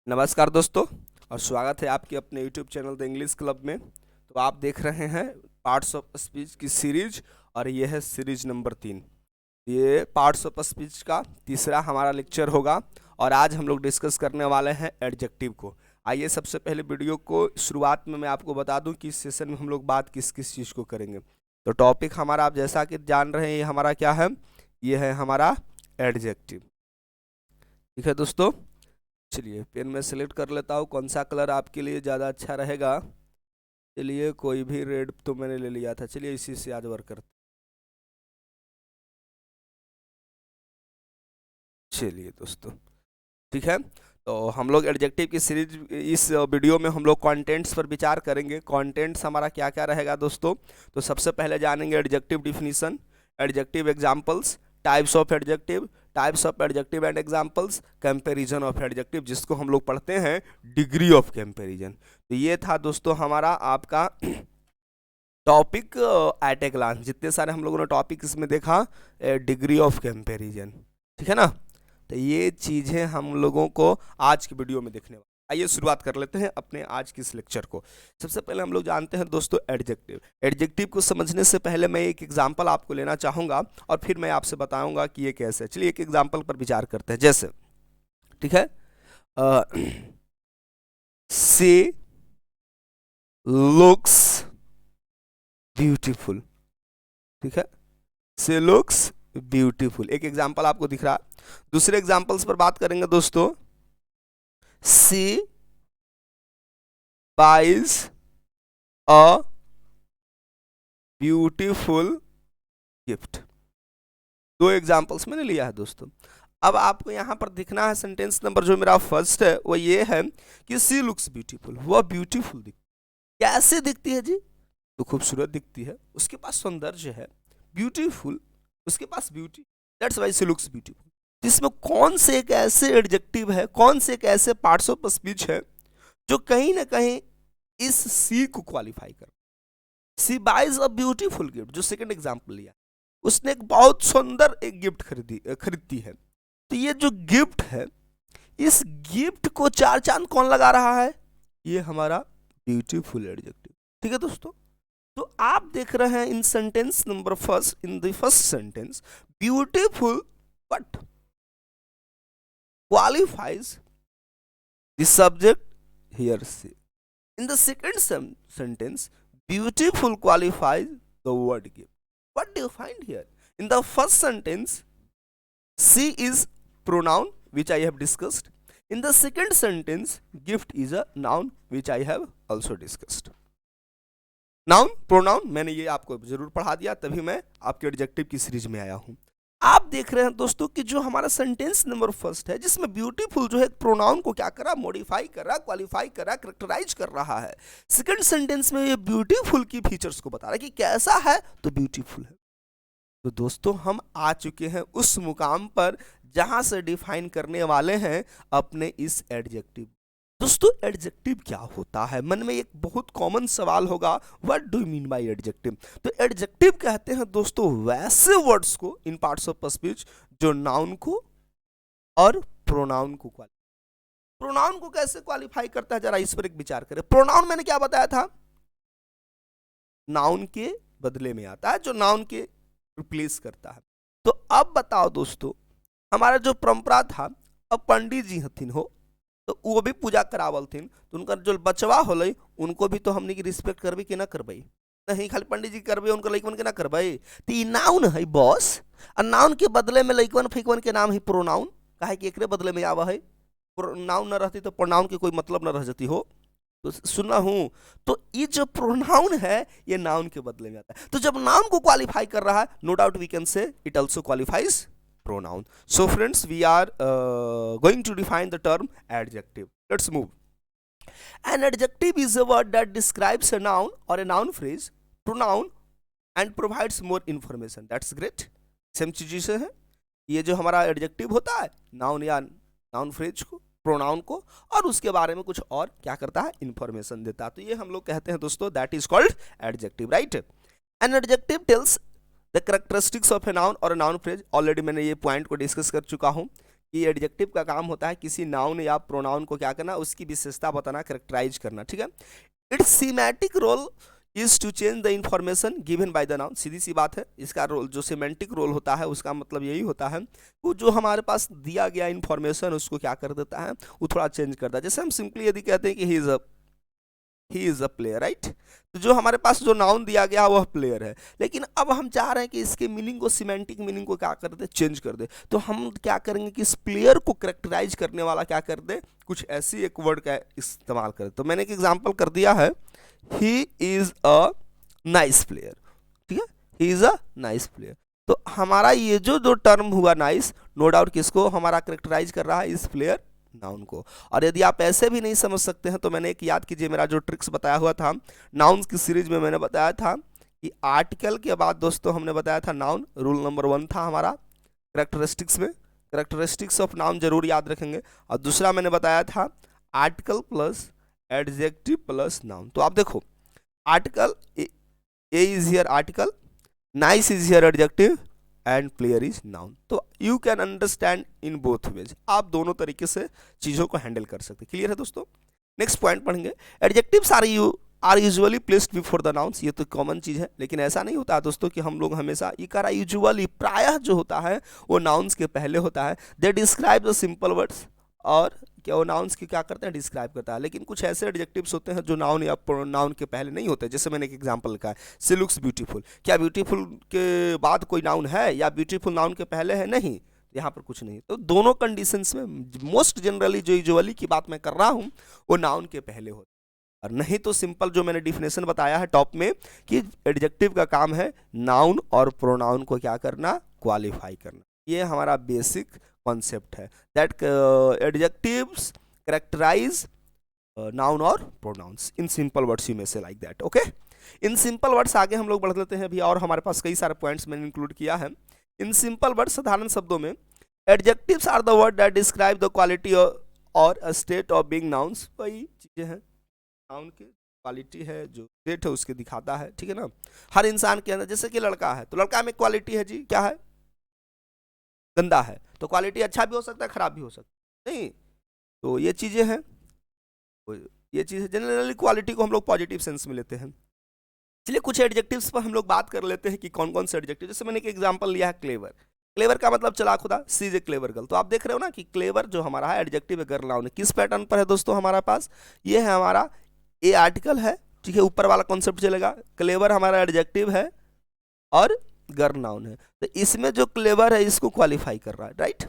नमस्कार दोस्तों। और स्वागत है आपके अपने YouTube channel the English club में। तो आप देख रहे हैं पार्ट्स ऑफ स्पीच की सीरीज, और ये है सीरीज नंबर 3। ये पार्ट्स ऑफ स्पीच का तीसरा हमारा लेक्चर होगा, और आज हम लोग डिस्कस करने वाले हैं एडजेक्टिव को। आइए सबसे पहले वीडियो को शुरुआत में मैं आपको बता दूं कि इस सेशन में हम लोग बात किस किस चीज़ को करेंगे। तो टॉपिक हमारा आप जैसा कि जान रहे हैं, ये हमारा क्या है, ये है हमारा एडजेक्टिव। ठीक है दोस्तों, चलिए पेन में सेलेक्ट कर लेता हूँ कौन सा कलर आपके लिए ज़्यादा अच्छा रहेगा। चलिए कोई भी रेड तो मैंने ले लिया था, चलिए इसी से आज वर्क करते। चलिए दोस्तों, ठीक है। तो हम लोग एडजेक्टिव की सीरीज इस वीडियो में हम लोग कंटेंट्स पर विचार करेंगे। कंटेंट्स हमारा क्या क्या रहेगा दोस्तों। तो सबसे पहले जानेंगे adjective definition, adjective examples, types of adjective and examples, comparison of adjective, जिसको हम लोग पढ़ते हैं डिग्री ऑफ कंपैरिजन। तो ये था दोस्तों हमारा आपका टॉपिक एट ए ग्लांस। जितने सारे हम लोगों ने टॉपिक इसमें देखा, डिग्री ऑफ कंपैरिजन, ठीक है ना। तो ये चीज़ें हम लोगों को आज की वीडियो में देखने वाले। आइए शुरुआत कर लेते हैं अपने आज के इस लेक्चर को। सबसे पहले हम लोग जानते हैं दोस्तों एडजेक्टिव। एडजेक्टिव को समझने से पहले मैं एक एग्जांपल आपको लेना चाहूँगा, और फिर मैं आपसे बताऊंगा कि ये कैसे है। चलिए एक एग्जांपल पर विचार करते हैं। जैसे, ठीक है, सी लुक्स ब्यूटीफुल, ठीक है, सी लुक्स ब्यूटीफुल, एक एग्जांपल आपको दिख रहा है। दूसरे एग्जांपल्स पर बात करेंगे दोस्तों। सी बाइज अ ब्यूटीफुल गिफ्ट। दो एग्जांपल्स मैंने लिया है दोस्तों। अब आपको यहां पर दिखना है सेंटेंस नंबर जो मेरा फर्स्ट है वो ये है कि सी लुक्स ब्यूटीफुल, वह ब्यूटीफुल दिखती। कैसे दिखती है जी? तो खूबसूरत दिखती है, उसके पास सौंदर्य है। ब्यूटीफुल, उसके पास beauty, that's why she looks beautiful. इसमें कौन से एक ऐसे एडजेक्टिव है, कौन से एक ऐसे पार्ट्स ऑफ स्पीच है जो कहीं ना कहीं इस सी को क्वालिफाई कर। सी बाइज अ ब्यूटीफुल गिफ्ट, जो सेकंड एग्जांपल लिया, उसने एक बहुत सुंदर एक गिफ्ट खरीदती है। तो ये जो गिफ्ट है, इस गिफ्ट को चार चांद कौन लगा रहा है? ये हमारा ब्यूटीफुल एडजेक्टिव। ठीक है दोस्तों, तो आप देख रहे हैं in sentence number first, in the first sentence, beautiful but qualifies the subject here say. In the second sentence, beautiful qualifies the word gift. What do you find here? In the first sentence, she is pronoun which I have discussed. In the second sentence, gift is a noun which I have also discussed. Noun pronoun मैंने ये आपको जरूर पढ़ा दिया, तभी मैं आपके adjective की सीरीज में आया हूं। आप देख रहे हैं दोस्तों कि जो हमारा सेंटेंस नंबर फर्स्ट है, जिसमें ब्यूटीफुल जो है प्रोनाउन को क्या करा, मॉडिफाई कर रहा, क्वालिफाई कर रहा, करेक्टराइज कर रहा है। सेकंड सेंटेंस में ये ब्यूटीफुल की फीचर्स को बता रहा है कि कैसा है, तो ब्यूटीफुल है। तो दोस्तों हम आ चुके हैं उस मुकाम पर जहां से डिफाइन करने वाले हैं अपने इस एडजेक्टिव। दोस्तों एडजेक्टिव क्या होता है? मन में एक बहुत कॉमन सवाल होगा, what do you mean by adjective? तो एडजेक्टिव कहते हैं दोस्तों वैसे वर्ड्स को इन पार्ट्स ऑफ स्पीच जो नाउन को और प्रोनाउन को प्रोनाउन को कैसे क्वालिफाई करता है, जरा इस पर एक विचार करें। प्रोनाउन मैंने क्या बताया था? नाउन के बदले में आता है, जो नाउन के रिप्लेस करता है। तो अब बताओ दोस्तों, हमारा जो परंपरा था, अब पंडित जी हथिन हो तो वो भी पूजा करावल थीन, तो उनका जो बचवा होले उनको भी तो हमने की रिस्पेक्ट करबे कि ना करबे? नहीं, खाली पंडित जी करबे, उनका लइकवन के ना करबे? तो ई नाउन है बॉस, और नाउन के बदले में लइकवन फइकवन के नाम है प्रोनाउन। काहे कि एकरे बदले में आवा है। नाउन न रहती तो प्रोनाउन के कोई मतलब न रह जाती हो। तो सुना हूं, तो ये जो प्रोनाउन है ये नाउन के बदले में आता है। तो जब नाउन को क्वालिफाई कर रहा है, no doubt we can say it also qualifies pronoun. So friends, we are going to define the term adjective. Let's move. An adjective is a word that describes a noun or a noun phrase, pronoun, and provides more information. That's great. Same चीज़ से है ये जो हमारा adjective होता है, noun या noun phrase को, प्रोनाउन को, और उसके बारे में कुछ और क्या करता है, इंफॉर्मेशन देता है। तो ये हम लोग कहते हैं दोस्तों that is called adjective, right. An adjective tells the characteristics of a noun और ए नाउन फ्रेज। ऑलरेडी मैंने ये पॉइंट को डिस्कस कर चुका हूँ ये एडजेक्टिव का काम होता है किसी नाउन या प्रोनाउन को क्या करना, उसकी विशेषता बताना, करेक्टराइज करना, ठीक है। It's semantic role is to change the information given by the noun. सीधी सी बात है, इसका रोल जो सिमेंटिक रोल होता है उसका मतलब यही होता है वो जो हमारे पास दिया गया इंफॉर्मेशन उसको क्या कर देता है, वो थोड़ा चेंज करता है। जैसे हम सिंपली यदि कहते हैं कि ही इज अ प्लेयर, राइट, तो जो हमारे पास जो नाउन दिया गया वह प्लेयर है, लेकिन अब हम चाह रहे हैं कि इसके मीनिंग को, सिमेंटिक मीनिंग को क्या कर दे, चेंज कर दे। तो हम क्या करेंगे कि इस प्लेयर को करेक्टराइज करने वाला क्या कर दे, कुछ ऐसी एक वर्ड का इस्तेमाल कर दे। तो मैंने एक एग्जांपल कर दिया है, ही इज अ नाइस प्लेयर, ठीक है, ही इज अ नाइस प्लेयर। तो हमारा ये जो टर्म हुआ नाइस, नो डाउट किसको हमारा करेक्टराइज कर रहा है, इस प्लेयर नाउन को। और यदि आप ऐसे भी नहीं समझ सकते हैं तो मैंने एक याद कीजिए, मेरा जो ट्रिक्स बताया हुआ था नाउन्स की सीरीज में, मैंने बताया था कि आर्टिकल के बाद दोस्तों हमने बताया था नाउन, रूल नंबर 1 था हमारा करेक्टरिस्टिक्स में, करेक्टरिस्टिक्स ऑफ नाउन जरूर याद रखेंगे। और दूसरा मैंने बताया था article plus adjective plus noun. तो आप देखो, article A is here article, nice is here adjective and player is noun. तो you can understand in both ways, आप दोनों तरीके से चीज़ों को हैंडल कर सकते हैं। क्लियर है दोस्तों? नेक्स्ट पॉइंट पढ़ेंगे, adjectives are usually placed before the nouns. ये तो कॉमन चीज़ है, लेकिन ऐसा नहीं होता दोस्तों कि हम लोग हमेशा, ये कह रहा यूजुअली, प्रायः जो होता है वो नाउन्स के पहले होता है। They describe the simple words, और क्या वो नाउन्स की क्या करते हैं, डिस्क्राइब करता है। लेकिन कुछ ऐसे एडजेक्टिव्स होते हैं जो नाउन या प्रोनाउन के पहले नहीं होते। जैसे मैंने एक एग्जांपल लिखा है, सी लुक्स ब्यूटीफुल, क्या ब्यूटीफुल के बाद कोई नाउन है या ब्यूटीफुल नाउन के पहले है? नहीं, यहाँ पर कुछ नहीं। तो दोनों कंडीशंस में मोस्ट जनरली जो यूजुअली की बात मैं कर रहा हूँ वो नाउन के पहले होता है, और नहीं तो सिंपल जो मैंने डिफिनेशन बताया है टॉप में कि एडजेक्टिव का काम है नाउन और प्रोनाउन को क्या करना, क्वालिफाई करना। ये हमारा बेसिक कॉन्सेप्ट है, दैट एडजेक्टिव्स करेक्टराइज नाउन और pronouns in simple words, you may say like that. Okay, in simple words आगे हम लोग बढ़ लेते हैं अभी, और हमारे पास कई सारे पॉइंट्स मैंने इंक्लूड किया है। इन सिंपल वर्ड्स, साधारण शब्दों में, adjectives are the word that describe the quality और a state of being nouns. वही चीजें हैं, नाउन की क्वालिटी है, जो स्टेट है उसके दिखाता है, ठीक है ना। हर इंसान के अंदर, जैसे कि लड़का है तो लड़का में क्वालिटी है जी, क्या है, गंदा है, तो क्वालिटी अच्छा भी हो सकता है खराब भी हो सकता है, नहीं, तो ये चीजें हैं, ये चीजें जनरली क्वालिटी को हम लोग पॉजिटिव सेंस में लेते हैं। चलिए कुछ एडजेक्टिव्स पर हम लोग बात कर लेते हैं कि कौन कौन से एडजेक्टिव। जैसे मैंने एक एग्जांपल लिया है क्लेवर, क्लेवर का मतलब चला खुदा, सी इज ए क्लेवर गर्ल। तो आप देख रहे हो ना कि क्लेवर जो हमारा है एडजेक्टिव है, गर्ल नाउन है, किस पैटर्न पर है दोस्तों हमारे पास, ये है हमारा ए आर्टिकल है, ठीक है, ऊपर वाला कॉन्सेप्ट चलेगा, क्लेवर हमारा एडजेक्टिव है और गर्ल नाउन है। तो इसमें जो क्लेवर है इसको क्वालिफाई कर रहा है, राइट।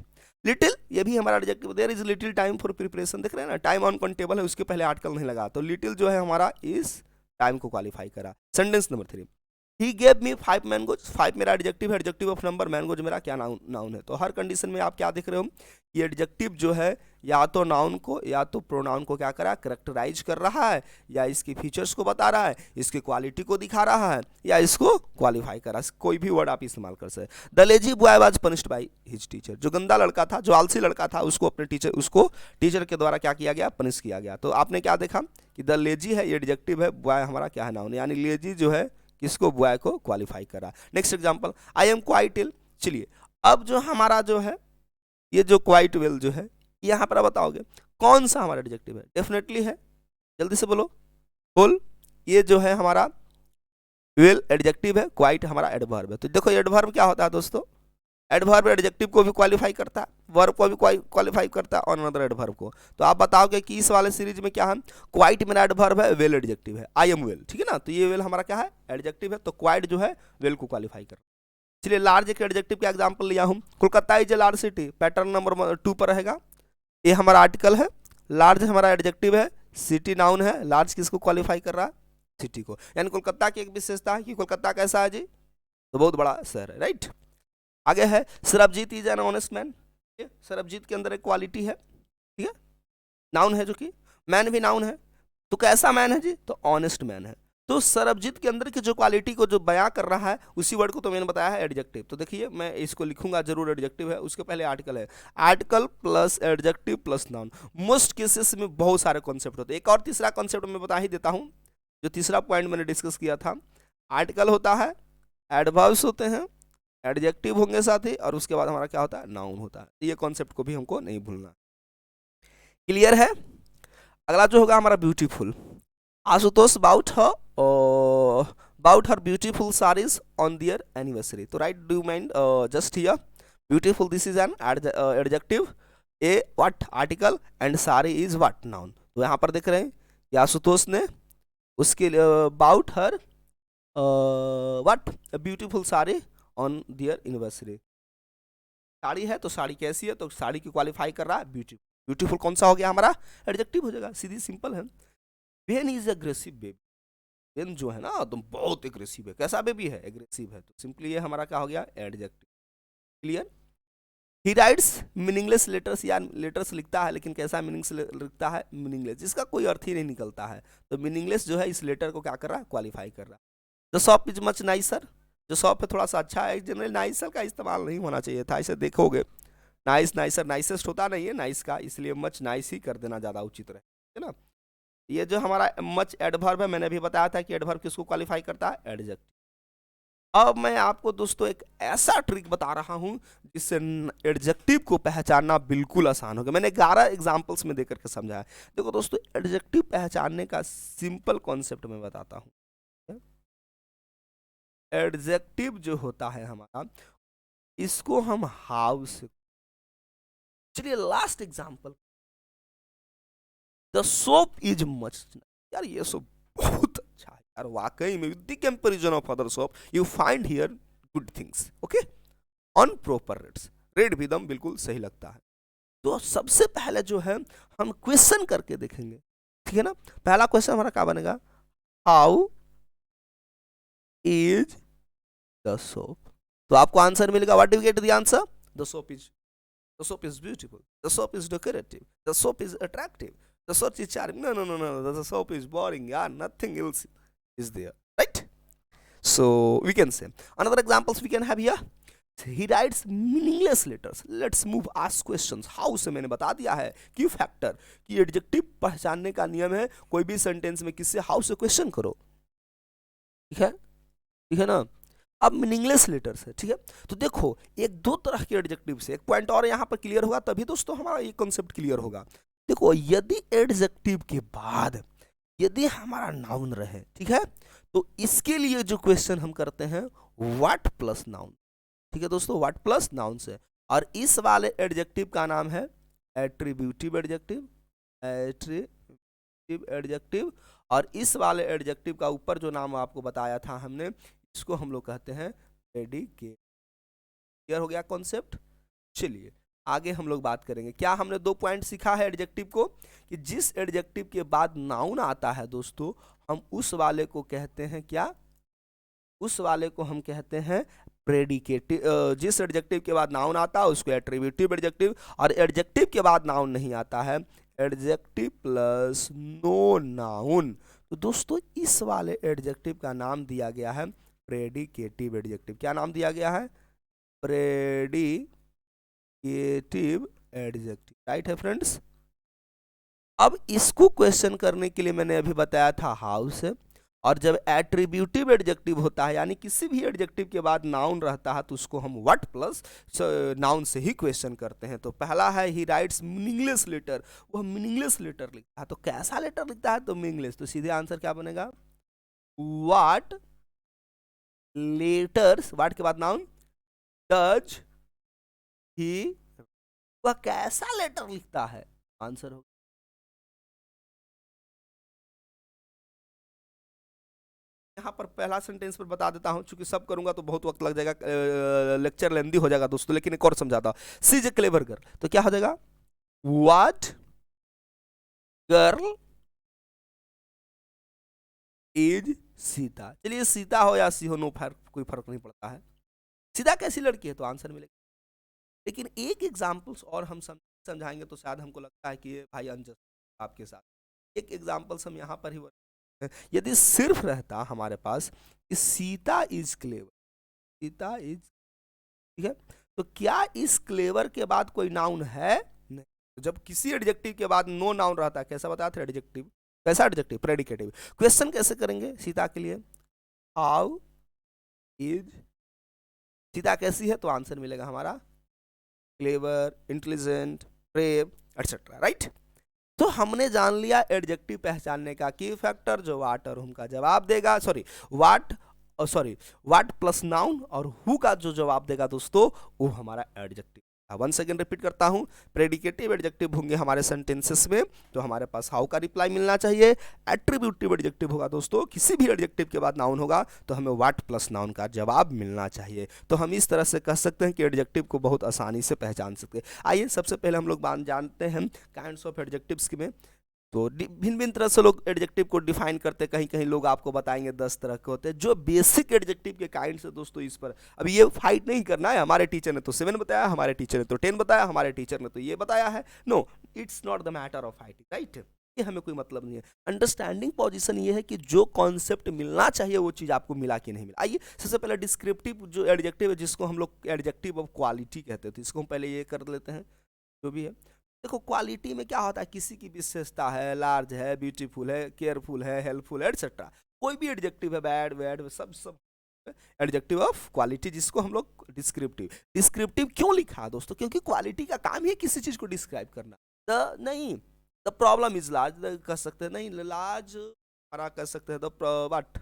लिटिल, ये भी हमारा adjective, there is little time for preparation, देख रहे हैं ना, टाइम ऑन काउंटेबल है, उसके पहले आर्टिकल नहीं लगा, तो लिटिल जो है हमारा इस टाइम को क्वालिफाई करा। Sentence number 3, he gave me 5 mangoes, 5 मेरा एडजेक्टिव है, एडजेक्टिव ऑफ नंबर, मैंगोज मेरा क्या नाउन है। तो हर कंडीशन में आप क्या देख रहे हो, ये एडजेक्टिव जो है या तो नाउन को या तो प्रोनाउन को क्या करा, करेक्टराइज कर रहा है, या इसकी फीचर्स को बता रहा है, इसकी क्वालिटी को दिखा रहा है, या इसको क्वालिफाई कर रहा है। कोई भी वर्ड आप इस्तेमाल कर सकते। The lazy boy was punished by his teacher, जो गंदा लड़का था, जो आलसी लड़का था, उसको अपने टीचर के द्वारा क्या किया गया, पनिश किया गया। तो आपने क्या देखा कि द लेजी है ये एडजेक्टिव है, बॉय हमारा क्या है, नाउन, यानी लेजी जो है किसको, बॉय को क्वालिफाई करा। Next example, I am quite ill. चलिए अब जो हमारा जो है ये जो क्वाइट वेल जो है, यहाँ पर बताओगे कौन सा हमारा एडजेक्टिव है, डेफिनेटली है, जल्दी से बोलो, फुल, ये जो है हमारा वेल एडजेक्टिव है, क्वाइट हमारा एडवर्ब है। तो देखो एडवर्ब क्या होता है दोस्तों, एडवर्ब एडजेक्टिव को भी क्वालिफाई करता है, वर्ब को भी क्वालिफाई करता है और अनदर एडवर्ब को। तो आप बताओगे कि इस वाले सीरीज में क्या है, क्वाइट मेरा एडवर्ब है, वेल एडजेक्टिव है, आई एम वेल, ठीक है ना, तो ये वेल हमारा क्या है, एडजेक्टिव है, तो क्वाइट जो है वेल को क्वालिफाई कर। चलिए लार्ज एक एडजेक्टिव का एग्जांपल लिया हूं, Kolkata is a large city, pattern number 2 पर रहेगा, ये हमारा आर्टिकल है, लार्ज हमारा एडजेक्टिव है, सिटी नाउन है, लार्ज किसको क्वालिफाई कर रहा है, सिटी को। यानी कोलकाता की एक विशेषता है कि कोलकाता कैसा है जी, तो बहुत बड़ा शहर है, राइट। आगे है Sarabjit is an honest man, Sarabjit के अंदर एक क्वालिटी है, ठीक है, नाउन है, जो कि मैन भी नाउन है, तो कैसा मैन है जी, तो ऑनेस्ट मैन है। तो सरबजीत के अंदर की जो क्वालिटी को जो बयां कर रहा है उसी वर्ड को तो मैंने बताया है एडजेक्टिव। तो देखिए मैं इसको लिखूंगा जरूर, एडजेक्टिव है, उसके पहले आर्टिकल है, article plus adjective plus noun. Most cases में बहुत सारे कॉन्सेप्ट होते हैं। एक और तीसरा कॉन्सेप्ट मैं बता ही देता हूं, जो तीसरा पॉइंट मैंने डिस्कस किया था, आर्टिकल होता है, एडवर्ब्स होते हैं, एडजेक्टिव होंगे साथ ही, और उसके बाद हमारा क्या होता है, नाउन होता है। ये कॉन्सेप्ट को भी हमको नहीं भूलना। क्लियर है। अगला जो होगा हमारा beautiful. Ashutosh bought her beautiful saris on their anniversary. तो right do mind just here beautiful, this is an adjective, a what article, and sari is what noun. तो यहाँ पर देख रहे हैं कि आशुतोष ने उसके bought her what beautiful sari on their anniversary. Sari है तो साड़ी कैसी है, तो साड़ी की क्वालिफाई कर रहा है ब्यूटीफुल। ब्यूटीफुल कौन सा हो गया हमारा, एडजेक्टिव हो जाएगा, सीधी सिंपल है। Ben is aggressive baby. Ben जो है ना तुम बहुत एग्रेसिव है, कैसा बेबी है, एग्रेसिव है, तो सिंपली ये हमारा क्या हो गया, एडजेक्टिव। क्लियर। ही राइट्स मीनिंगलेस लेटर्स, या लेटर्स लिखता है लेकिन कैसा मीनिंग्स लिखता है, मीनिंगलेस, जिसका कोई अर्थ ही नहीं निकलता है। तो मीनिंगलेस जो है इस लेटर को क्या कर रहा है, क्वालिफाई कर रहा है। The shop is much nicer. जो शॉप है थोड़ा सा अच्छा है। जनरली नाइसर का इस्तेमाल नहीं होना चाहिए था, इसे देखोगे नाइस नाइसर नाइसेस्ट होता नहीं है नाइस का, इसलिए मच नाइस ही कर देना ज़्यादा उचित रहे, है ना। ये जो हमारा मच एडवर्ब है, मैंने अभी बताया था कि एडवर्ब किसको क्वालिफाई करता है, एडजेक्टिव। अब मैं आपको दोस्तों एक ऐसा ट्रिक बता रहा हूं जिससे एडजेक्टिव को पहचानना बिल्कुल आसान होगा। मैंने 11 एग्जांपल्स में देकर के समझाया। देखो दोस्तों, एडजेक्टिव पहचानने का सिंपल कॉन्सेप्ट मैं बताता हूं। एडजेक्टिव जो होता है हमारा, इसको हम हाउ से, चलिए last example, the soap is much. यार ये सोप बहुत अच्छा है यार, वाकई में, with the comparison of other soap you find here good things, okay, on proper rates, rate भी दम बिल्कुल सही लगता है। तो सबसे पहले जो है हम क्वेश्चन करके देखेंगे, ठीक है ना। पहला क्वेश्चन हमारा क्या बनेगा, हाउ इज द सोप। तो आपको आंसर मिलेगा, what do you get the answer, the soap is beautiful, the soap is decorative, the soap is attractive, the soap is charming. No. The soap is boring. Yeah, nothing else is there, right? So we can say another examples we can have here. He writes meaningless letters. Let's move ask questions. How से मैंने बता दिया है कि factor कि adjective पहचानने का नियम है, कोई भी सेंटेंस में किससे हाउ से क्वेश्चन करो, ठीक है ना। अब मीनिंगलेस लेटर्स है, ठीक है। तो देखो एक दो तरह के एडजेक्टिव से, एक पॉइंट और यहाँ पर क्लियर होगा, तभी दोस्तों हमारा ये कॉन्सेप्ट क्लियर होगा। देखो यदि एडजेक्टिव के बाद यदि हमारा नाउन रहे, ठीक है, तो इसके लिए जो क्वेश्चन हम करते हैं व्हाट प्लस नाउन, ठीक है दोस्तों, व्हाट प्लस नाउन से। और इस वाले एडजेक्टिव का नाम है एट्रीब्यूटिव एडजेक्टिव, एट्रीब्यूटिव एडजेक्टिव। और इस वाले एडजेक्टिव का ऊपर जो नाम आपको बताया था हमने, इसको हम लोग कहते हैं प्रेडिकेट। क्लियर हो गया कॉन्सेप्ट। चलिए आगे हम लोग बात करेंगे। क्या हमने 2 पॉइंट सीखा है एडजेक्टिव को, कि जिस एडजेक्टिव के बाद नाउन आता है दोस्तों, हम उस वाले को कहते हैं क्या, उस वाले को हम कहते हैं प्रेडिकेटिव। जिस एडजेक्टिव के बाद नाउन आता है उसको एट्रीब्यूटिव एडजेक्टिव, और एडजेक्टिव के बाद नाउन नहीं आता है, एडजेक्टिव प्लस नो नाउन। तो दोस्तों इस वाले एडजेक्टिव का नाम दिया गया है प्रेडिकेटिव एडजेक्टिव। क्या नाम दिया गया है, प्रेडिकेटिव एडजेक्टिव, राइट है फ्रेंड्स। अब इसको क्वेश्चन करने के लिए मैंने अभी बताया था हाउ से, और जब एट्रीब्यूटिव एडजेक्टिव होता है यानी किसी भी एडजेक्टिव के बाद नाउन रहता है, तो उसको हम व्हाट प्लस नाउन से ही क्वेश्चन करते हैं। तो पहला है ही राइट्स मीनिंगलेस लेटर, वह मीनिंगलेस लेटर लिखता है। तो कैसा लेटर लिखता है, तो मीनिंगलेस। तो सीधे आंसर क्या बनेगा, व्हाट लेटर्स, व्हाट के बाद नाउन, डज ही, वह कैसा लेटर लिखता है, आंसर होगा। यहाँ पर पहला सेंटेंस पर बता देता हूं, चूंकि सब करूंगा तो बहुत वक्त लग जाएगा, लेक्चर लेंदी हो जाएगा दोस्तों, लेकिन एक और समझाता हूं। सी इज ए क्लेवर गर्ल, तो क्या हो जाएगा, व्हाट गर्ल इज सीता। चलिए सीता हो या सी हो, नो फर्क, कोई फर्क नहीं पड़ता है। सीता कैसी लड़की है, तो आंसर मिलेगा। लेकिन एक एग्जाम्पल्स और हम समझाएंगे तो शायद हमको लगता है कि ये भाई अनजस्ट आपके साथ। एक एग्जाम्पल्स हम यहाँ पर ही, यदि सिर्फ रहता हमारे पास कि Sita is clever, Sita is, ठीक है, तो क्या इस क्लेवर के बाद कोई नाउन है, नहीं। तो जब किसी एडजेक्टिव के बाद नो नाउन रहता है, कैसा बताया था एडजेक्टिव, कैसा एडजेक्टिव, प्रेडिकेटिव। क्वेश्चन कैसे करेंगे सीता के लिए, हाउ इज सीता कैसी है, तो आंसर मिलेगा हमारा clever, intelligent, brave etcetera, right. तो हमने जान लिया एडजेक्टिव पहचानने का की फैक्टर, जो वाट और हुम का जवाब देगा, सॉरी वाट प्लस नाउन और हु का जो जवाब देगा दोस्तों, वो हमारा एडजेक्टिव। वन सेकेंड रिपीट करता हूं, प्रेडिकेटिव एडजेक्टिव होंगे हमारे सेंटेंसेस में, तो हमारे पास हाउ का रिप्लाई मिलना चाहिए। एट्रीब्यूटिव एडजेक्टिव होगा दोस्तों, किसी भी एडजेक्टिव के बाद नाउन होगा तो हमें व्हाट प्लस नाउन का जवाब मिलना चाहिए। तो हम इस तरह से कह सकते हैं कि एडजेक्टिव को बहुत आसानी से पहचान सकते हैं। आइए सबसे पहले हम लोग जानते हैं काइंड्स ऑफ एडजेक्टिव्स में। तो भिन्न भिन्न तरह से लोग एडजेक्टिव को डिफाइन करते हैं, कहीं कहीं लोग आपको बताएंगे 10 तरह के होते हैं। जो बेसिक एडजेक्टिव के काइंड से दोस्तों, इस पर अब ये फाइट नहीं करना है, हमारे टीचर ने तो 7 बताया, हमारे टीचर ने तो 10 बताया, हमारे टीचर ने तो ये बताया है, no, it's not the matter of fighting, right. ये हमें कोई मतलब नहीं है। अंडरस्टैंडिंग पोजीशन ये है कि जो कॉन्सेप्ट मिलना चाहिए वो चीज़ आपको मिला कि नहीं मिला। आइए सबसे पहले डिस्क्रिप्टिव जो एडजेक्टिव है, जिसको हम लोग एडजेक्टिव ऑफ क्वालिटी कहते हैं, तो इसको हम पहले ये कर लेते हैं जो भी है। देखो क्वालिटी में क्या होता है, किसी की विशेषता है, लार्ज है, ब्यूटीफुल है, केयरफुल है, हेल्पफुल है एटसेट्रा। कोई भी एडजेक्टिव है, बैड वैड सब एडजेक्टिव ऑफ क्वालिटी, जिसको हम लोग डिस्क्रिप्टिव क्यों लिखा है दोस्तों, क्योंकि क्वालिटी का काम ही है किसी चीज को डिस्क्राइब करना। नहीं द प्रॉब्लम इज लार्ज कह सकते हैं, नहीं लार्ज हमारा कह सकते हैं द व्हाट,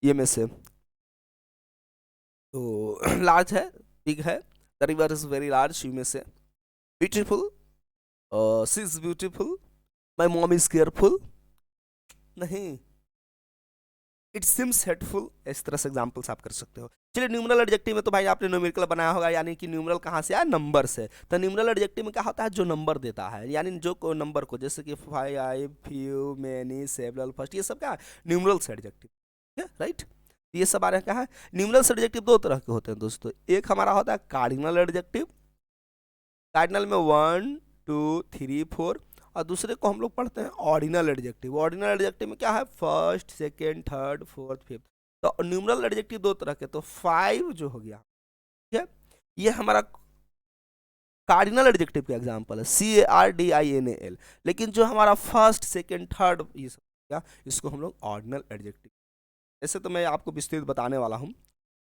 ये में से तो लार्ज है, बिग है, the river is very large, you में से beautiful, she is beautiful, my mom is careful, नहीं इट सिम्स हेटफुल। इस तरह से एग्जाम्पल्स आप कर सकते हो। चलिए न्यूमरल एडजेक्टिव में तो भाई आपने न्यूमेरिकल बनाया होगा, यानी कि न्यूमरल कहाँ से आया, नंबर से। तो न्यूमरल एडजेक्टिव में क्या होता है, जो नंबर देता है, यानी जो नंबर को, जैसे कि 5, फ्यू, मैनी, सेवरल, फर्स्ट, ये सब क्या है, न्यूमरल्स एडजेक्टिव, राइट। ये सब आ रहा है, क्या है, न्यूमरल्स एडजेक्टिव दो तरह के होते हैं दोस्तों। एक हमारा होता है कार्डिनल एडजेक्टिव, कार्डिनल में 1 2 3 4, और दूसरे को हम लोग पढ़ते हैं ऑर्डिनल एडजेक्टिव। ऑर्डिनल एडजेक्टिव में क्या है, first, second, third, fourth, fifth. तो न्यूमरल एडजेक्टिव दो तरह के, तो 5 जो हो गया, ठीक है, ये हमारा कार्डिनल एडजेक्टिव का एग्जांपल है, CARDINAL। लेकिन जो हमारा फर्स्ट, सेकेंड, थर्ड, ये सब क्या, इसको हम लोग ऑर्डिनल एडजेक्टिव। ऐसे तो मैं आपको विस्तृत बताने वाला हूँ।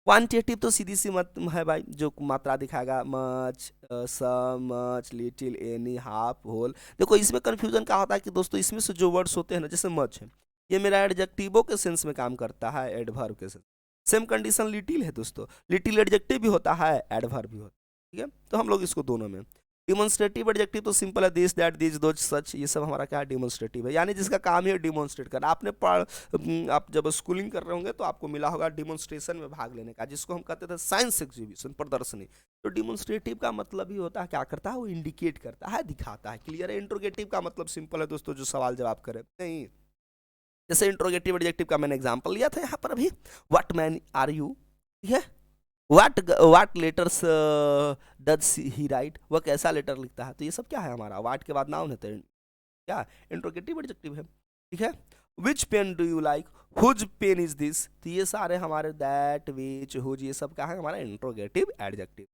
क्वांटिटेटिव तो सीधी सी मत है भाई, जो मात्रा दिखाएगा, much, some, much, little, any, half, whole. देखो इसमें कंफ्यूजन क्या होता है कि दोस्तों, इसमें से जो वर्ड्स होते हैं ना, जैसे मच है, ये मेरा एडजेक्टिवों के सेंस में काम करता है, एडवर्ब के सेंस। सेम कंडीशन लिटिल है दोस्तों, लिटिल एडजेक्टिव भी होता है, एडवर्ब भी होता है, ठीक है। तो हम लोग इसको दोनों में। डिमोन्स्ट्रेटिव एडजेक्टिव तो सिंपल है, दिस दैट दिस दोज सच, ये सब हमारा क्या है, डिमोन्स्ट्रेटिव है, यानी जिसका काम ही है डिमोन्स्ट्रेट करना। आपने आप जब स्कूलिंग कर रहे होंगे तो आपको मिला होगा डिमोन्स्ट्रेशन में भाग लेने का, जिसको हम कहते थे साइंस एग्जीबिशन, प्रदर्शनी। तो डिमोन्स्ट्रेटिव का मतलब ही होता है, क्या करता है, वो इंडिकेट करता है, दिखाता है, क्लियर है। इंट्रोगेटिव का मतलब सिंपल है दोस्तों, जो सवाल जवाब करे, नहीं। जैसे इंट्रोगेटिव एडजेक्टिव का मैंने एग्जाम्पल लिया था यहाँ पर अभी, व्हाट मैन आर यू, ठीक है, what letters does he right, वह कैसा लेटर लिखता है। तो ये सब क्या है, हमारा व्हाट के बाद नाउन है, तो क्या इंट्रोगेटिव एडजेक्टिव है, ठीक है। Which pen do you like, whose pen is this, तो ये सारे हमारे दैट, विच, हुज, ये सब क्या है, हमारा इंट्रोगेटिव एडजेक्टिव।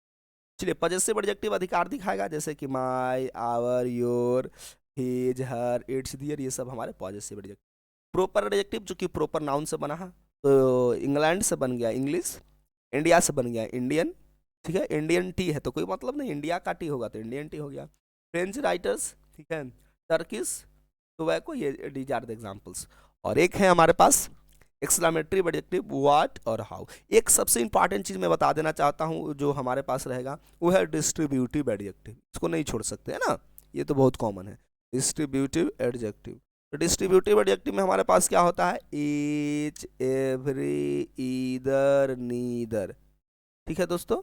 चलिए पजेसिव एडजेक्टिव अधिकार दिखाएगा, जैसे कि my, our, your, his, her, its, their, ये सब हमारे पॉजिटिव एडजेक्टिव। प्रॉपर एडजेक्टिव जो कि प्रॉपर नाउन से बना है, तो इंग्लैंड से बन गया इंग्लिश, इंडिया से बन गया इंडियन, ठीक है। इंडियन टी है तो कोई मतलब नहीं, इंडिया का टी होगा तो इंडियन टी हो गया। फ्रेंच राइटर्स, ठीक है, टर्किश, तो वह को, ये डीज आर द एग्जांपल्स। और एक है हमारे पास एक्सक्लेमेटरी एडजेक्टिव, व्हाट और हाउ। एक सबसे इंपॉर्टेंट चीज मैं बता देना चाहता हूँ, जो हमारे पास रहेगा वो है डिस्ट्रीब्यूटिव एडजेक्टिव, इसको नहीं छोड़ सकते है ना, ये तो बहुत कॉमन है, डिस्ट्रीब्यूटिव एडजेक्टिव। तो डिस्ट्रीब्यूटिव एडजेक्टिव में हमारे पास क्या होता है, ईच, एवरी, ईदर, नीदर, ठीक है दोस्तों,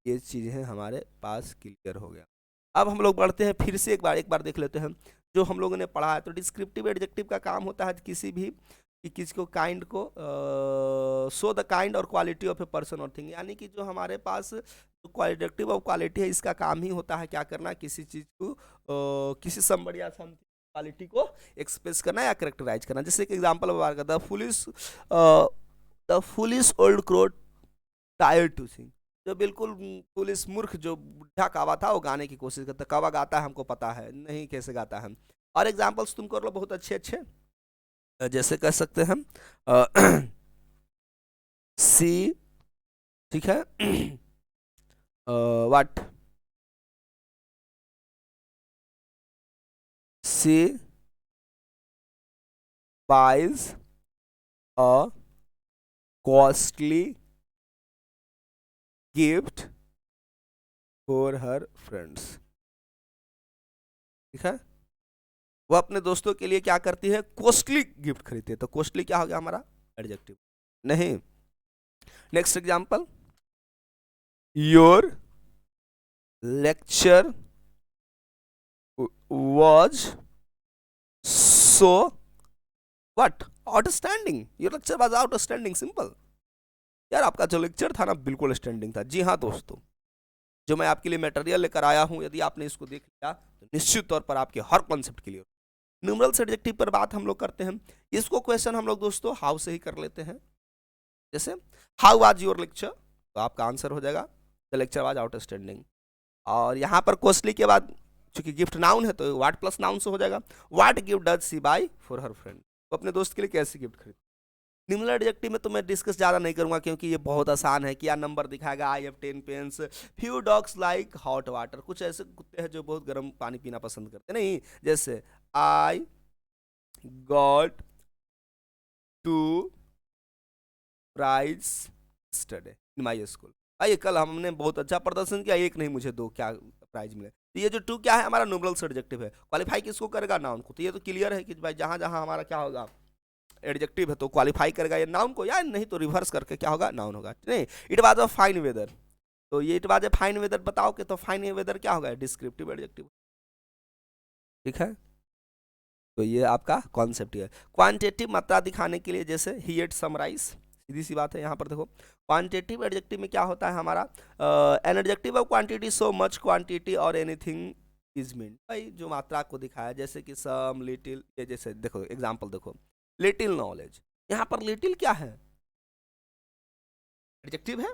ये चीज़ें हमारे पास क्लियर हो गया। अब हम लोग बढ़ते हैं, फिर से एक बार देख लेते हैं जो हम लोगों ने पढ़ा है। तो डिस्क्रिप्टिव एडजेक्टिव का काम होता है किसी भी कि किसको काइंड को शो द काइंड और क्वालिटी ऑफ ए पर्सन और थिंग, यानी कि जो हमारे पास जो क्वालिटेटिव ऑफ क्वालिटी है, इसका काम ही होता है क्या करना, किसी चीज़ को किसी समबड़ी या समथिंग क्वालिटी को एक्सप्रेस करना या करेक्टराइज करना। जैसे एक एग्जाम्पल बार का, the foolish old crow tried to sing, जो बिल्कुल पुलिस मूर्ख जो बुढ़ा कावा था वो गाने की कोशिश करता। कावा गाता है हमको पता है नहीं कैसे गाता है। और एग्जाम्पल्स तुम कर लो बहुत अच्छे अच्छे, जैसे कह सकते हैं सी, ठीक है, what, she buys a costly gift for her friends। ठीक है, वो अपने दोस्तों के लिए क्या करती है, कॉस्टली गिफ्ट खरीदती है। तो कॉस्टली क्या हो गया हमारा, एडजेक्टिव नहीं। Next example, your lecture was so what outstanding, your lecture was outstanding, simple. यार आपका जो लेक्चर था ना बिल्कुल स्टैंडिंग था। जी हाँ दोस्तों, जो मैं आपके लिए मटेरियल लेकर आया हूं, यदि आपने इसको देख लिया तो निश्चित तौर पर आपके हर कॉन्सेप्ट क्लियर। न्यूमरल्स एडजेक्टिव पर बात हम लोग करते हैं। इसको क्वेश्चन हम लोग दोस्तों हाउ से ही कर लेते हैं। जैसे हाउ वाज योर लेक्चर, तो आपका आंसर हो जाएगा द लेक्चर वाज आउटस्टैंडिंग। और यहाँ पर कॉस्टली के बाद चूंकि गिफ्ट नाउन है तो व्हाट प्लस नाउन से हो जाएगा, what gift does she buy for her friend, तो अपने दोस्त के लिए कैसे गिफ्ट खरीद। न्यूमरल एडजेक्टिव में तो मैं डिस्कस ज़्यादा नहीं करूंगा क्योंकि ये बहुत आसान है। क्या नंबर दिखाएगा, I have 10 pens, few dogs like hot water, कुछ ऐसे कुत्ते हैं जो बहुत गर्म पानी पीना पसंद करते हैं। नहीं, जैसे I got 2 prize today in my school, आइए कल हमने बहुत अच्छा प्रदर्शन किया, एक नहीं मुझे 2 क्या प्राइज मिले। तो ये जो 2 क्या है हमारा न्यूमरल एडजेक्टिव है। क्वालिफाई किसको करेगा, नाउन को। तो ये तो क्लियर है कि भाई जहां जहां हमारा क्या होगा एडजेक्टिव है तो क्वालिफाई करेगा ये नाउन को, या नहीं तो रिवर्स करके क्या होगा, नाउन होगा। नहीं, it was a fine weather, तो ये it was a fine weather बताओगे तो फाइन वेदर क्या होगा, डिस्क्रिप्टिव एडजेक्टिव। ठीक है, तो ये आपका कॉन्सेप्ट है। क्वांटिटेटिव मात्रा दिखाने के लिए जैसे ही एट सम राइस, सीधी सी बात है। यहाँ पर देखो क्वांटिटेटिव एडजेक्टिव में क्या होता है हमारा, an adjective of quantity, so much quantity और एनीथिंग इज मीन, भाई जो मात्रा को दिखाया, जैसे कि सम, लिटिल, ये जैसे देखो एग्जांपल देखो, लिटिल नॉलेज, यहाँ पर लिटिल क्या है, एडजेक्टिव है,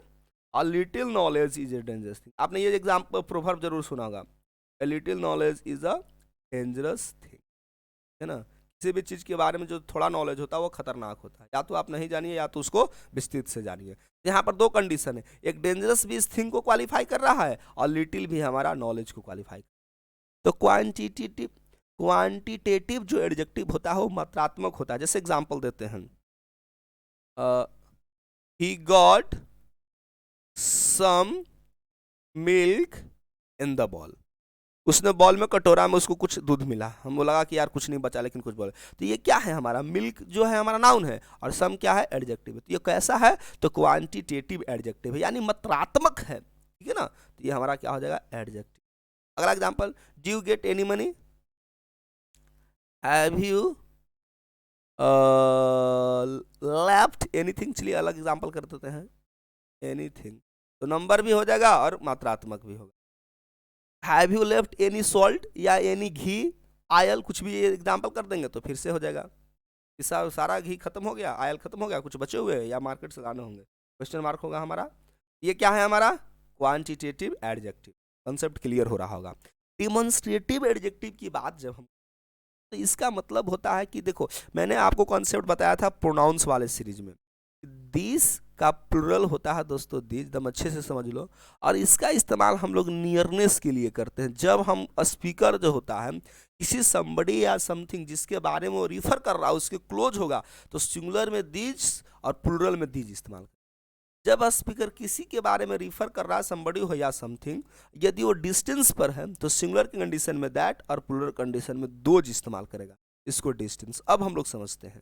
और little knowledge is a dangerous thing. आपने ये एग्जांपल प्रोवर्ब जरूर सुना होगा, a little knowledge is a dangerous thing, है ना। किसी भी चीज के बारे में जो थोड़ा नॉलेज होता है वो खतरनाक होता है, या तो आप नहीं जानिए या तो उसको विस्तृत से जानिए। यहाँ पर 2 कंडीशन है, एक डेंजरस भी इस थिंग को क्वालिफाई कर रहा है और लिटिल भी हमारा नॉलेज को क्वालिफाई कर। तो क्वांटिटेटिव जो एडजेक्टिव होता है वो मात्रात्मक होता है। जैसे एग्जांपल देते हैं, he got some milk in the bowl, उसने बॉल में कटोरा में उसको कुछ दूध मिला, हमको लगा कि यार कुछ नहीं बचा लेकिन कुछ बोले। तो ये क्या है हमारा, मिल्क जो है हमारा नाउन है और सम क्या है, एडजेक्टिव है। तो ये कैसा है, तो क्वांटिटेटिव एडजेक्टिव है, यानी मात्रात्मक है। ठीक है ना, तो ये हमारा क्या हो जाएगा, एडजेक्टिव। अगला example, do you get any money, have you left anything. चलिए अलग एग्जांपल कर देते हैं, एनीथिंग, तो नंबर भी हो जाएगा और मात्रात्मक भी होगा। Have you left any salt या एनी घी, आयल, कुछ भी एग्जांपल कर देंगे तो फिर से हो जाएगा। सारा घी खत्म हो गया, आयल खत्म हो गया, कुछ बचे हुए या मार्केट से लाने होंगे, क्वेश्चन मार्क होगा हमारा। ये क्या है हमारा, क्वांटिटेटिव एडजेक्टिव। कंसेप्ट क्लियर हो रहा होगा। डिमॉन्स्ट्रेटिव एडजेक्टिव की बात जब हम, तो इसका मतलब होता है कि देखो मैंने आपको कॉन्सेप्ट बताया था प्रोनाउंस वाले सीरीज में, दिस का प्लुरल होता है दोस्तों दिस, एकदम अच्छे से समझ लो। और इसका इस्तेमाल हम लोग नियरनेस के लिए करते हैं। जब हम स्पीकर जो होता है किसी समबडी या समथिंग जिसके बारे में वो रिफर कर रहा है उसके क्लोज होगा तो सिंगुलर में दिस और प्लुरल में दिस इस्तेमाल। जब स्पीकर किसी के बारे में रिफर कर रहा है समबडी हो या समथिंग, यदि वो डिस्टेंस पर है तो सिंगुलर की कंडीशन में दैट और प्लुरल कंडीशन में दोज इस्तेमाल करेगा, इसको डिस्टेंस। अब हम लोग समझते हैं,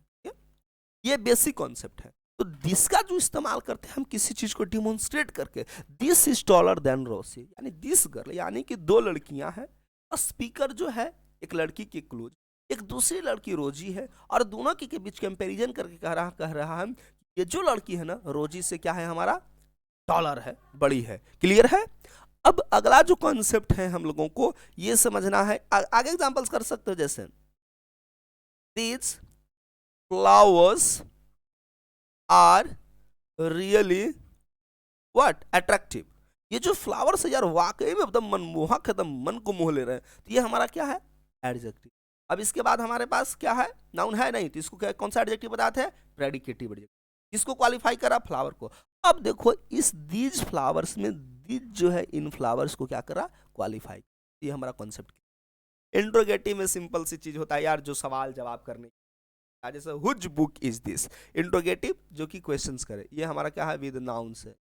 ये बेसिक कॉन्सेप्ट है। तो दिस का जो इस्तेमाल करते हैं हम किसी चीज को डिमॉन्स्ट्रेट करके, this is taller than Rosie, यानी दिस गर्ल, यानी कि 2 लड़कियां हैं, स्पीकर जो है एक लड़की के क्लोज, एक दूसरी लड़की रोजी है, और दोनों के बीच कंपैरिजन करके कह रहा है ये जो लड़की है ना रोजी से क्या है हमारा, टॉलर है, बड़ी है। क्लियर है। अब अगला जो कॉन्सेप्ट है हम लोगों को ये समझना है, आगे एग्जांपल्स कर सकते हो, जैसे these flowers are really what attractive, ये जो फ्लावर्स है यार वाकई में एकदम मनमोहक, एकदम मन को मोह ले रहे हैं। तो ये हमारा क्या है, एडजेक्टिव। अब इसके बाद हमारे पास क्या है, नाउन है नहीं, तो इसको क्या कौन सा एडजेक्टिव बताते हैं, प्रेडिकेटिव एडजेक्टिव। इसको क्वालिफाई करा फ्लावर को। अब देखो इस दीज फ्लावर्स में चीज जो है इन फ्लावर्स को क्या करा, क्वालिफाई। ये हमारा कॉन्सेप्ट। इंट्रोगेटिव में सिंपल सी चीज होता है यार, जो सवाल जवाब करने, जैसे whose book is this. Interrogative जो कि क्वेश्चंस करे, ये हमारा क्या है, विद नाउन्स है,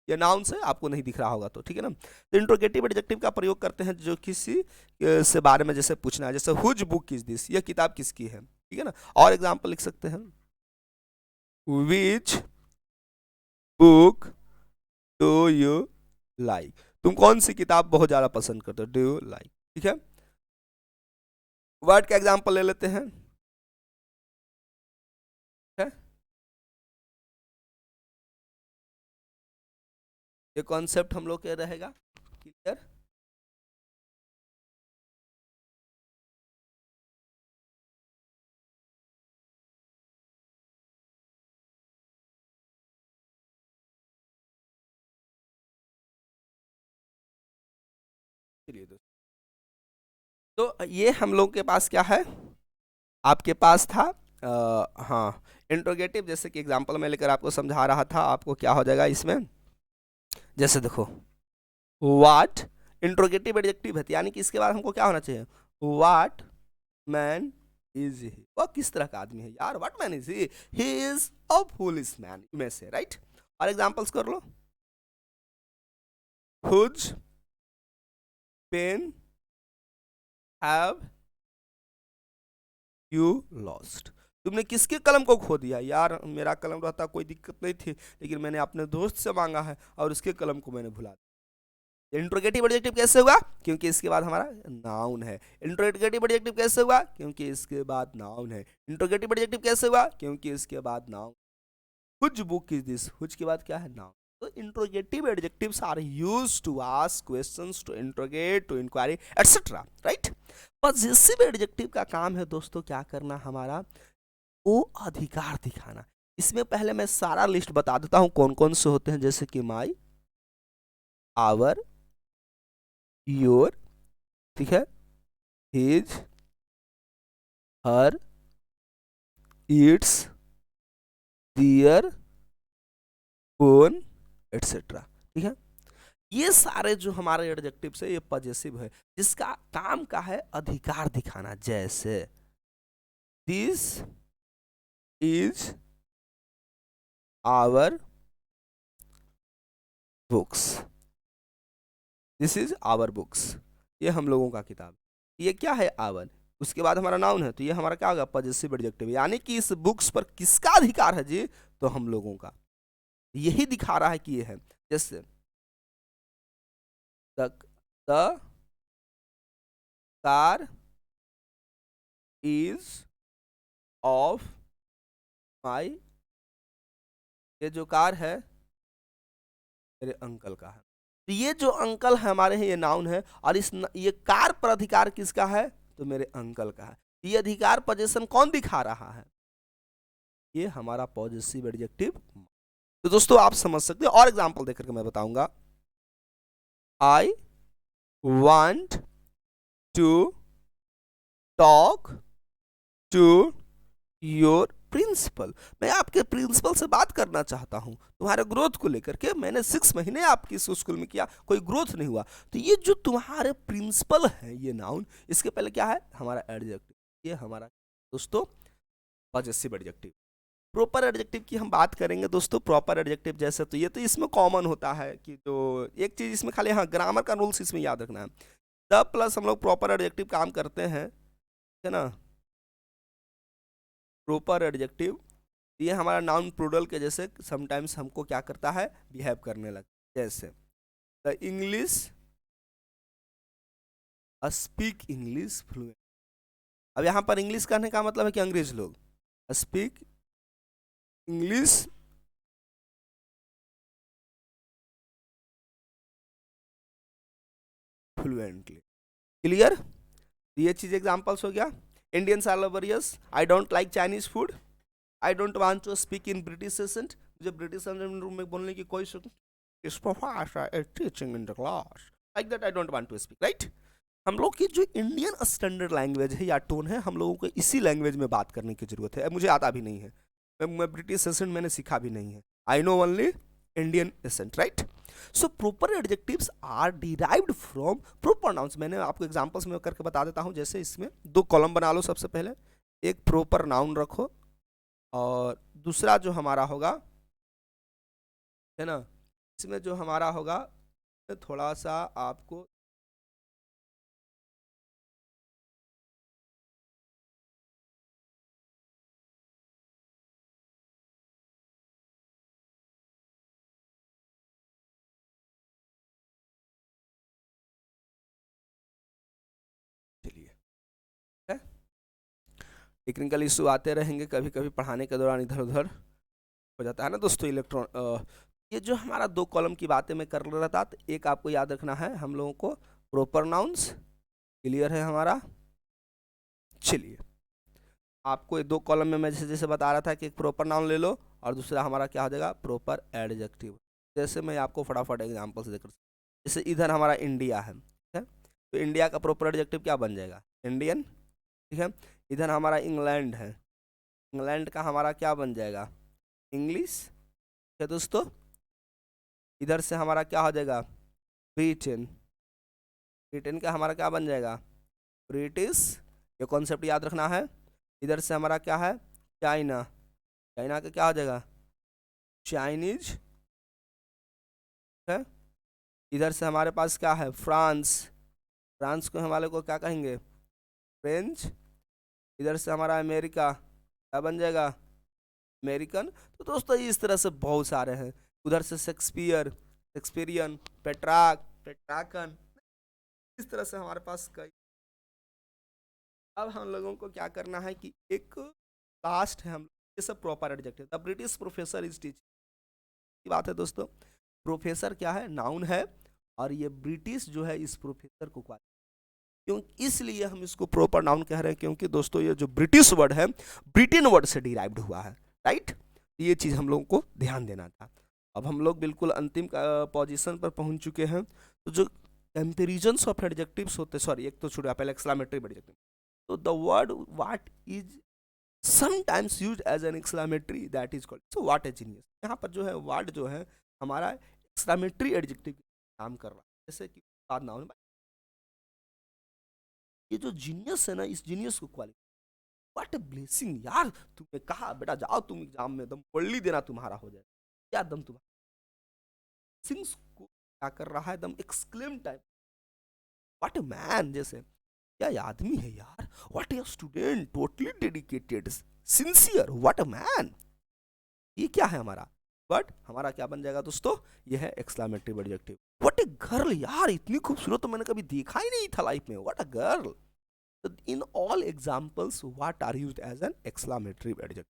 ये नाउन्स है, आपको नहीं दिख रहा होगा तो ठीक है ना। तो इंट्रोगेटिव एडजेक्टिव का प्रयोग करते हैं जो किसी से बारे में जैसे पूछना है, जैसे हुज बुक इज दिस, ये किताब किसकी है, ठीक है ना। और एग्जांपल लिख सकते हैं, which book do you like, तुम कौन सी किताब बहुत ज्यादा पसंद करते हो, डू यू लाइक, ठीक है। वर्ड का एग्जांपल ले लेते हैं, ये कॉन्सेप्ट हम लोग क्या रहेगा, क्लियर। चलिए दोस्तों, तो ये हम लोग के पास क्या है, आपके पास था हाँ इंट्रोगेटिव, जैसे कि एग्जांपल में लेकर आपको समझा रहा था, आपको क्या हो जाएगा इसमें, जैसे देखो व्हाट, इंट्रोगेटिव एडजेक्टिव है, यानी कि इसके बाद हमको क्या होना चाहिए, व्हाट मैन इज ही, वह किस तरह का आदमी है यार, what man is he is a foolish man, you may say, right. और एग्जांपल्स कर लो, whose pen have you lost, तुमने किसके कलम को खो दिया, यार मेरा कलम रहता कोई दिक्कत नहीं थी, लेकिन मैंने अपने दोस्त से मांगा है और उसके कलम को मैंने भुला दिया। इंट्रोगेटिव एडजेक्टिव कैसे हुआ, क्योंकि इसके बाद हमारा नाउन है। इंट्रोगेटिव एडजेक्टिव कैसे हुआ, क्योंकि इसके बाद नाउन है। इंट्रोगेटिव एडजेक्टिव कैसे हुआ, क्योंकि इसके बाद noun. Whose book is this, whose के बाद क्या है, नाउन। तो interrogative adjectives are used to ask questions, to interrogate, to inquiry etcetera, right. Possessive adjective का काम है दोस्तों क्या करना, हमारा वो अधिकार दिखाना। इसमें पहले मैं सारा लिस्ट बता देता हूं कौन कौन से होते हैं, जैसे कि माई, आवर, योर, ठीक है, his, her, its, their, own, etcetera, ठीक है। ये सारे जो हमारे एडजेक्टिव्स है ये पॉजेसिव है, जिसका काम का है अधिकार दिखाना। जैसे this is our books, this is our books, ये हम लोगों का किताब, ये क्या है, आवर, उसके बाद हमारा नाउन है, तो ये हमारा क्या होगा, पॉजेसिव एडजेक्टिव, यानी कि इस बुक्स पर किसका अधिकार है जी, तो हम लोगों का, यही दिखा रहा है कि ये है। जैसे the car is of my, ये जो कार है मेरे अंकल का है, तो ये जो अंकल है हमारे हैं ये नाउन है, और ये कार पर अधिकार किसका है, तो मेरे अंकल का है। ये अधिकार पोजीशन कौन दिखा रहा है, ये हमारा पॉजिटिव एडजेक्टिव। तो दोस्तों आप समझ सकते हैं, और एग्जांपल देकर के मैं बताऊंगा, I want to talk to your principal, मैं आपके प्रिंसिपल से बात करना चाहता हूं तुम्हारे ग्रोथ को लेकर के, मैंने 6 महीने आपकी इस स्कूल में किया, कोई ग्रोथ नहीं हुआ, तो ये जो तुम्हारे प्रिंसिपल है ये नाउन, इसके पहले क्या है, हमारा एडजेक्टिव, ये हमारा दोस्तों पॉजिटिव एडजेक्टिव। प्रॉपर एडजेक्टिव की हम बात करेंगे दोस्तों, प्रॉपर एडजेक्टिव जैसे, तो ये तो इसमें कॉमन होता है कि, तो एक चीज इसमें खाली, हाँ ग्रामर का रूल्स इसमें याद रखना है, द प्लस हम लोग प्रॉपर एडजेक्टिव काम करते हैं, है ना। प्रॉपर एडजेक्टिव ये हमारा नाउन प्लूरल के जैसे समटाइम्स हमको क्या करता है, बिहेव करने लगता है। जैसे the English speak English fluent, अब यहाँ पर इंग्लिश कहने का मतलब है कि अंग्रेज लोग, स्पीक इंग्लिश फ्लुएंटली, क्लियर। ये चीज एग्जांपल्स हो गया। Indians are lovers, I don't like Chinese food, I don't want to speak in British accent, मुझे ब्रिटिश रूम में बोलने की कोई teaching in the class like that, I don't want to speak, right. हम लोग की जो इंडियन स्टैंडर्ड लैंग्वेज है या टोन है, हम लोगों को इसी लैंग्वेज में बात करने की जरूरत है। मुझे आता भी नहीं है, मैं ब्रिटिश एसेंट मैंने सीखा भी नहीं है, I know only Indian accent, right. So proper adjectives are derived from proper nouns. मैंने आपको एग्जांपल्स में करके बता देता हूं। जैसे इसमें दो कॉलम बना लो। सबसे पहले एक प्रोपर नाउन रखो और दूसरा जो हमारा होगा, है ना, इसमें जो हमारा होगा थोड़ा सा आपको चलिए, टेक्निकल इशू आते रहेंगे कभी कभी पढ़ाने के दौरान, इधर उधर हो जाता है ना दोस्तों। ये जो हमारा दो कॉलम की बातें मैं कर रहा था, तो एक आपको याद रखना है हम लोगों को प्रोपर नाउन्स, क्लियर है हमारा। चलिए, आपको ये दो कॉलम में मैं जैसे जैसे बता रहा था कि एक प्रोपर नाउन ले लो और दूसरा हमारा क्या हो जाएगा, प्रोपर एडजेक्टिव। जैसे मैं आपको फटाफट एग्जांपल से देकर, जैसे इधर हमारा इंडिया है, ठीक है, तो इंडिया का प्रोपर एडजेक्टिव क्या बन जाएगा, इंडियन, ठीक है। इधर हमारा इंग्लैंड है, इंग्लैंड का हमारा क्या बन जाएगा, इंग्लिश, ठीक है दोस्तों। इधर से हमारा क्या हो जाएगा, ब्रिटेन, ब्रिटेन का हमारा क्या बन जाएगा, ब्रिटिश। ये कॉन्सेप्ट याद रखना है। इधर से हमारा क्या है, चाइना, चाइना का क्या हो जाएगा, चाइनीज, है। इधर से हमारे पास क्या है, फ्रांस, फ्रांस को हमारे को क्या कहेंगे, फ्रेंच। इधर से हमारा अमेरिका, क्या बन जाएगा, अमेरिकन। तो दोस्तों इस तरह से बहुत सारे हैं। उधर से शेक्सपियर, शेक्सपियरियन, पेट्राक, पेट्राकन, इस तरह से हमारे पास कई। अब हम लोगों को क्या करना है कि एक लास्ट है, हम ये सब proper adjective. The British professor is teaching की बात है दोस्तों। प्रोफेसर क्या है, नाउन है, और ये ब्रिटिश जो है इस प्रोफेसर को क्यों, इसलिए हम इसको प्रॉपर नाउन कह रहे हैं, क्योंकि दोस्तों ये जो ब्रिटिश वर्ड है ब्रिटेन वर्ड से डिराइव्ड हुआ है, राइट। ये चीज़ हम लोगों को ध्यान देना था। अब हम लोग बिल्कुल अंतिम पोजीशन पर पहुंच चुके हैं। तो जो कंपैरिजन्स ऑफ एडजेक्टिव्स होते, सॉरी एक तो छूटा पहले, एक्सक्लेमेटरी एडजेक्टिव। तो the word what is sometimes used as an exclamatory, that is called, so what a genius. यहाँ पर जो है वर्ड जो है हमारा एक्सक्लेमेटरी एडजेक्टिव काम कर रहा है। जैसे कि बाद नाउन, ये जो जीनियस है ना, इस जीनियस को क्वालिफाई, व्हाट ए ब्लेसिंग यार, तुमने कहा बेटा जाओ तुम एग्जाम में दम पढ़ देना तुम्हारा हो जाए, क्या दम तुम्हारा, सिंग्स को क्या कर रहा है, दम exclaim type, what a man, जैसे क्या आदमी है यार, what a student, totally dedicated, sincere, what a man. ये क्या है हमारा वर्ड, हमारा क्या बन जाएगा दोस्तों, ये है exclamatory adjective. What a girl यार, इतनी खूबसूरत तो मैंने कभी देखा ही नहीं था लाइफ में, what a girl. In all examples what are used as an exclamatory adjective.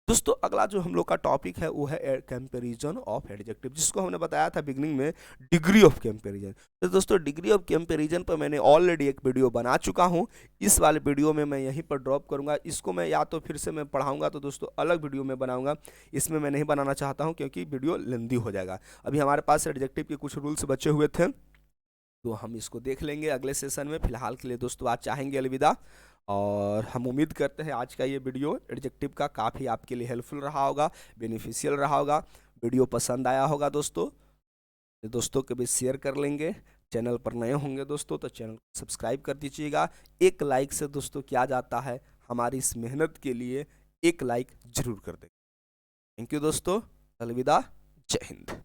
दोस्तों अगला जो हम लोग का टॉपिक है वो है कंपैरिजन ऑफ एडजेक्टिव, जिसको हमने बताया था बिगनिंग में डिग्री ऑफ कंपैरिजन। तो दोस्तों डिग्री ऑफ कंपैरिजन पर मैंने ऑलरेडी एक वीडियो बना चुका हूँ। इस वाले वीडियो में मैं यहीं पर ड्रॉप करूँगा। इसको मैं या तो फिर से मैं पढ़ाऊँगा तो दोस्तों अलग वीडियो में बनाऊँगा, इसमें मैं नहीं बनाना चाहता हूँ क्योंकि वीडियो लेंदी हो जाएगा। अभी हमारे पास एडजेक्टिव के कुछ रूल्स बचे हुए थे, तो हम इसको देख लेंगे अगले सेशन में। फिलहाल के लिए दोस्तों आज चाहेंगे अलविदा, और हम उम्मीद करते हैं आज का ये वीडियो एडजेक्टिव का काफ़ी आपके लिए हेल्पफुल रहा होगा, बेनिफिशियल रहा होगा। वीडियो पसंद आया होगा दोस्तों, दोस्तों के बीच शेयर कर लेंगे। चैनल पर नए होंगे दोस्तों तो चैनल को सब्सक्राइब कर दीजिएगा। एक लाइक से दोस्तों क्या जाता है, हमारी इस मेहनत के लिए एक लाइक जरूर कर दें। थैंक यू दोस्तों, अलविदा, जय हिंद।